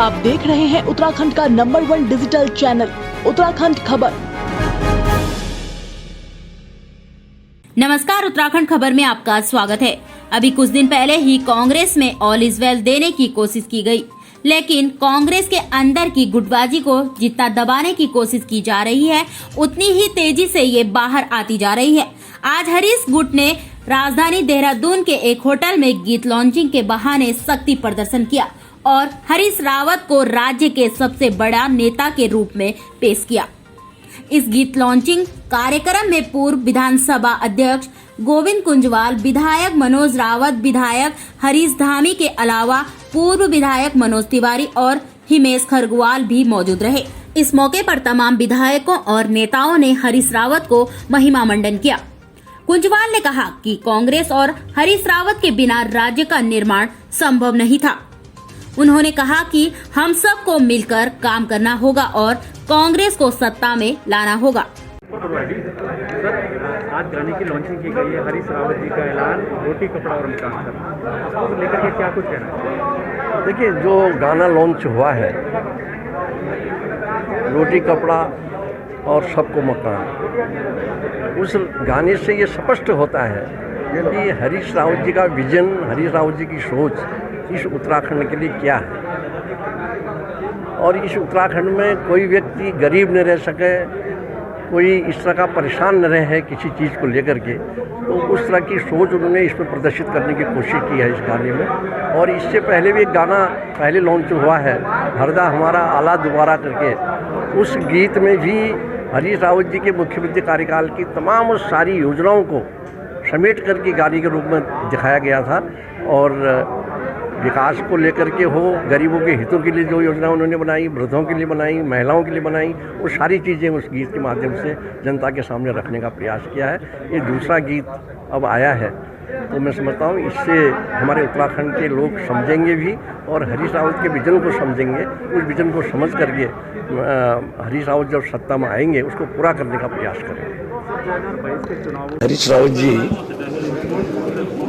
आप देख रहे हैं उत्तराखंड का नंबर 1 डिजिटल चैनल उत्तराखंड खबर। नमस्कार, उत्तराखंड खबर में आपका स्वागत है। अभी कुछ दिन पहले ही कांग्रेस में ऑल इज वेल देने की कोशिश की गई, लेकिन कांग्रेस के अंदर की गुटबाजी को जितना दबाने की कोशिश की जा रही है, उतनी ही तेजी से ये बाहर आती जा रही है। आज हरीश गुट ने राजधानी देहरादून के एक होटल में गीत लॉन्चिंग के बहाने शक्ति प्रदर्शन किया और हरीश रावत को राज्य के सबसे बड़ा नेता के रूप में पेश किया। इस गीत लॉन्चिंग कार्यक्रम में पूर्व विधानसभा अध्यक्ष गोविंद कुंजवाल, विधायक मनोज रावत, विधायक हरीश धामी के अलावा पूर्व विधायक मनोज तिवारी और हिमेश खरगवाल भी मौजूद रहे। इस मौके पर तमाम विधायकों और नेताओं ने हरीश रावत को महिमा मंडन किया। कुंजवाल ने कहा कि कांग्रेस और हरीश रावत के बिना राज्य का निर्माण संभव नहीं था। उन्होंने कहा कि हम सबको मिलकर काम करना होगा और कांग्रेस को सत्ता में लाना होगा। सर, आज गाने की लॉन्चिंग की गई है, हरीश रावत जी का ऐलान, रोटी कपड़ा और मकान सर, उसको लेकर के क्या कुछ कहना है? देखिए, जो गाना लॉन्च हुआ है, रोटी कपड़ा और सबको मकान, उस गाने से ये स्पष्ट होता है कि हरीश रावत जी का विजन, हरीश रावत जी की सोच इस उत्तराखंड के लिए क्या है। और इस उत्तराखंड में कोई व्यक्ति गरीब न रह सके, कोई इस तरह का परेशान न रहे किसी चीज़ को लेकर के, तो उस तरह की सोच उन्होंने इसमें प्रदर्शित करने की कोशिश की है इस गाने में। और इससे पहले भी एक गाना पहले लॉन्च हुआ है, हरदा हमारा आला दोबारा करके, उस गीत में भी हरीश रावत जी के मुख्यमंत्री कार्यकाल की तमाम सारी योजनाओं को समेट करके गाने के रूप में दिखाया गया था। और विकास को लेकर के हो, गरीबों के हितों के लिए जो योजना उन्होंने बनाई, वृद्धों के लिए बनाई, महिलाओं के लिए बनाई, वो सारी चीज़ें उस गीत के माध्यम से जनता के सामने रखने का प्रयास किया है। ये दूसरा गीत अब आया है, तो मैं समझता हूँ इससे हमारे उत्तराखंड के लोग समझेंगे भी और हरीश रावत के विजन को समझेंगे। उस विजन को समझ करके हरीश रावत जब सत्ता में आएंगे उसको पूरा करने का प्रयास करेंगे। हरीश रावत जी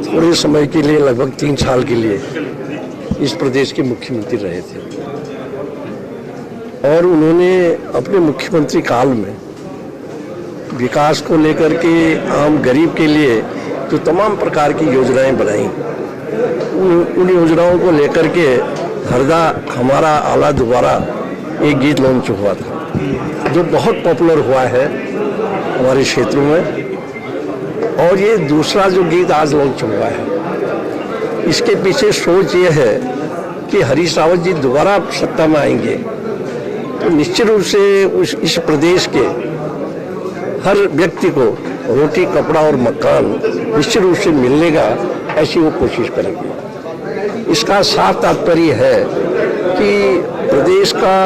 थोड़े समय के लिए, लगभग 3 साल के लिए इस प्रदेश के मुख्यमंत्री रहे थे और उन्होंने अपने मुख्यमंत्री काल में विकास को लेकर के आम गरीब के लिए जो तमाम प्रकार की योजनाएं बनाई, उन योजनाओं को लेकर के हरदा हमारा आला दोबारा एक गीत लॉन्च हुआ था जो बहुत पॉपुलर हुआ है हमारे क्षेत्रों में। और ये दूसरा जो गीत आज लॉन्च हुआ है, इसके पीछे सोच ये है कि हरीश रावत जी दोबारा सत्ता में आएंगे तो निश्चित रूप से इस प्रदेश के हर व्यक्ति को रोटी कपड़ा और मकान निश्चित रूप से मिलने का, ऐसी वो कोशिश करेंगे। इसका साफ तात्पर्य है कि प्रदेश का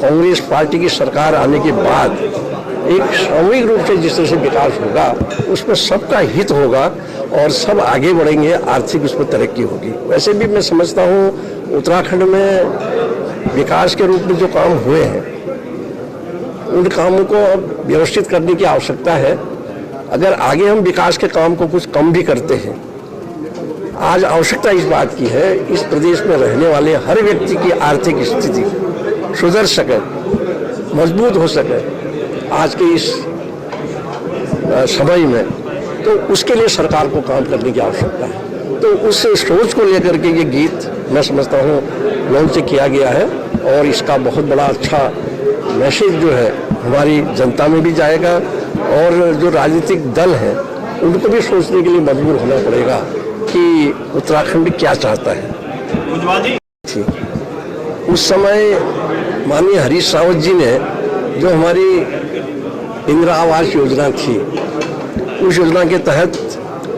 कांग्रेस पार्टी की सरकार आने के बाद एक सामूहिक रूप से जिस तरह से विकास होगा उसमें सबका हित होगा और सब आगे बढ़ेंगे, आर्थिक उसमें तरक्की होगी। वैसे भी मैं समझता हूँ उत्तराखंड में विकास के रूप में जो काम हुए हैं उन कामों को अब व्यवस्थित करने की आवश्यकता है। अगर आगे हम विकास के काम को कुछ कम भी करते हैं, आज आवश्यकता इस बात की है इस प्रदेश में रहने वाले हर व्यक्ति की आर्थिक स्थिति सुधर सके, मजबूत हो सके आज के इस समय में, तो उसके लिए सरकार को काम करने की आवश्यकता है। तो उस सोच को लेकर के ये गीत मैं समझता हूँ लॉन्च किया गया है और इसका बहुत बड़ा अच्छा मैसेज जो है हमारी जनता में भी जाएगा और जो राजनीतिक दल हैं उनको भी सोचने के लिए मजबूर होना पड़ेगा कि उत्तराखंड क्या चाहता है। उस समय माननीय हरीश रावत जी ने जो हमारी इंदिरा आवास योजना थी, उस योजना के तहत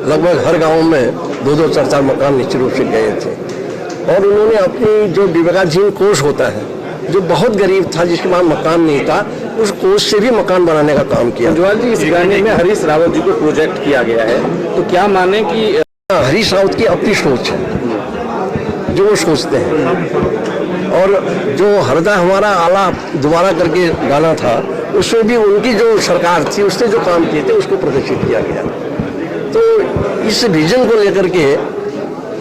लगभग हर गांव में 2-2 4-4 मकान निश्चित रूप से गए थे। और उन्होंने अपनी जो विवेकाधीन कोष होता है, जो बहुत गरीब था, जिसके पास मकान नहीं था, उस कोष से भी मकान बनाने का काम किया। कुंजवाल जी, इस गाने में हरीश रावत जी को प्रोजेक्ट किया गया है, तो क्या माने कि हरीश रावत की अपनी सोच है जो वो सोचते हैं। और जो हरदा हमारा आला दोबारा करके गाना था, उसमें भी उनकी जो सरकार थी उसने जो काम किए थे उसको प्रदर्शित किया गया। तो इस विजन को लेकर के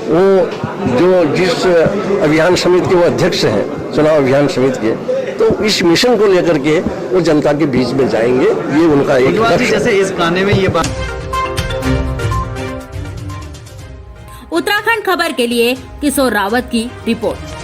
वो जो जिस अभियान समिति के वो अध्यक्ष हैं, चुनाव अभियान समिति के, तो इस मिशन को लेकर के वो जनता के बीच में जाएंगे, ये उनका एक लक्ष्य है। जैसे इस गाने में ये बात। उत्तराखंड खबर के लिए किशोर रावत की रिपोर्ट।